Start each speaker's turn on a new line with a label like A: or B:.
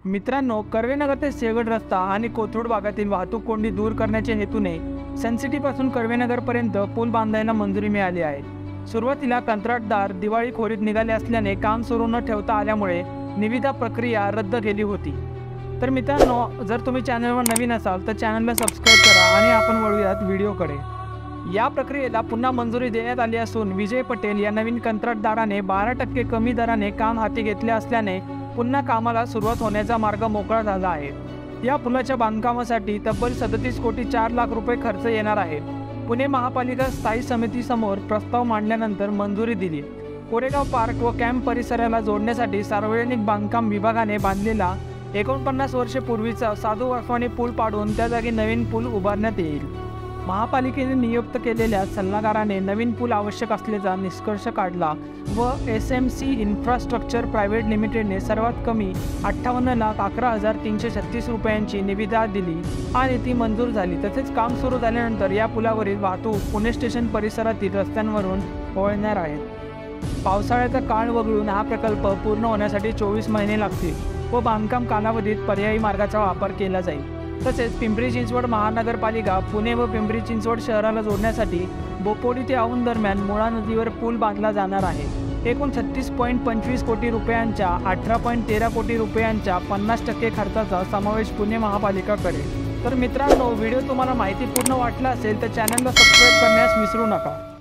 A: मित्रांनो, कर्वेनगर ते सिंहगड रस्ता आणि कोथरूड भागातील वाहतूक कोंडी दूर करण्याच्या हेतूने सन सिटीपासून कर्वेनगरपर्यंत पूल बांधायला मंजुरी मिळाली आहे। सुरुवातीला कंत्राटदार दिवाळीखोरीत निघाले असल्याने काम सुरू न ठेवता आल्यामुळे निविदा प्रक्रिया रद्द केली होती। तर मित्रांनो, जर तुम्ही चॅनलवर नवीन असाल तर चॅनलला सबस्क्राईब करा आणि आपण वळूयात व्हिडिओकडे। या प्रक्रियेला पुन्हा मंजुरी देण्यात आली असून विजय पटेल या नवीन कंत्राटदाराने 12% कमी दराने काम हाती घेतले असल्याने पुन्हा कामाला सुरुवात होण्याचा मार्ग मोकळा झाला आहे। या पुलाच्या बांधकामासाठी तब्बल 37 कोटी 4 लाख रुपये खर्च येणार आहे। पुणे महापालिका स्थायी समितीसमोर प्रस्ताव मांडल्यानंतर मंजुरी दिली। कोरेगाव पार्क व कॅम्प परिसराला जोडण्यासाठी सार्वजनिक बांधकाम विभागाने बांधलेला 49 वर्षे पूर्वीचा साधू वारफानी पूल पाडून त्या जागी नवीन पूल उभारण्यात येईल। महापालिकेने नियुक्त केलेल्या सल्लागाराने नवीन पूल आवश्यक असल्याचा निष्कर्ष काढला व SMC इन्फ्रास्ट्रक्चर प्रायव्हेट लिमिटेडने सर्वात कमी 58,11,336 रुपयांची निविदा दिली आणि ती मंजूर झाली। तसेच काम सुरू झाल्यानंतर या पुलावरील वाहतूक पुणे स्टेशन परिसरातील रस्त्यांवरून वळणार आहे। पावसाळ्याचा काळ वगळून हा प्रकल्प पूर्ण होण्यासाठी 24 महिने लागतील व बांधकाम कालावधीत पर्यायी मार्गाचा वापर केला जाईल। तसेच पिंपरी चिंचवड महानगरपालिका पुणे व पिंपरी चिंचवड शहराला जोडण्यासाठी बोपोडी ते औंध दरम्यान मुळा नदीवर पूल बांधला जाणार आहे। एकूण 36.25 कोटी रुपयांच्या 18.13 कोटी रुपयांच्या 50% खर्चाचा समावेश पुणे महापालिका करेल। तर मित्रांनो, व्हिडिओ तुम्हाला माहितीपूर्ण वाटला असेल तर चॅनलला सबस्क्राईब करण्यास विसरू नका।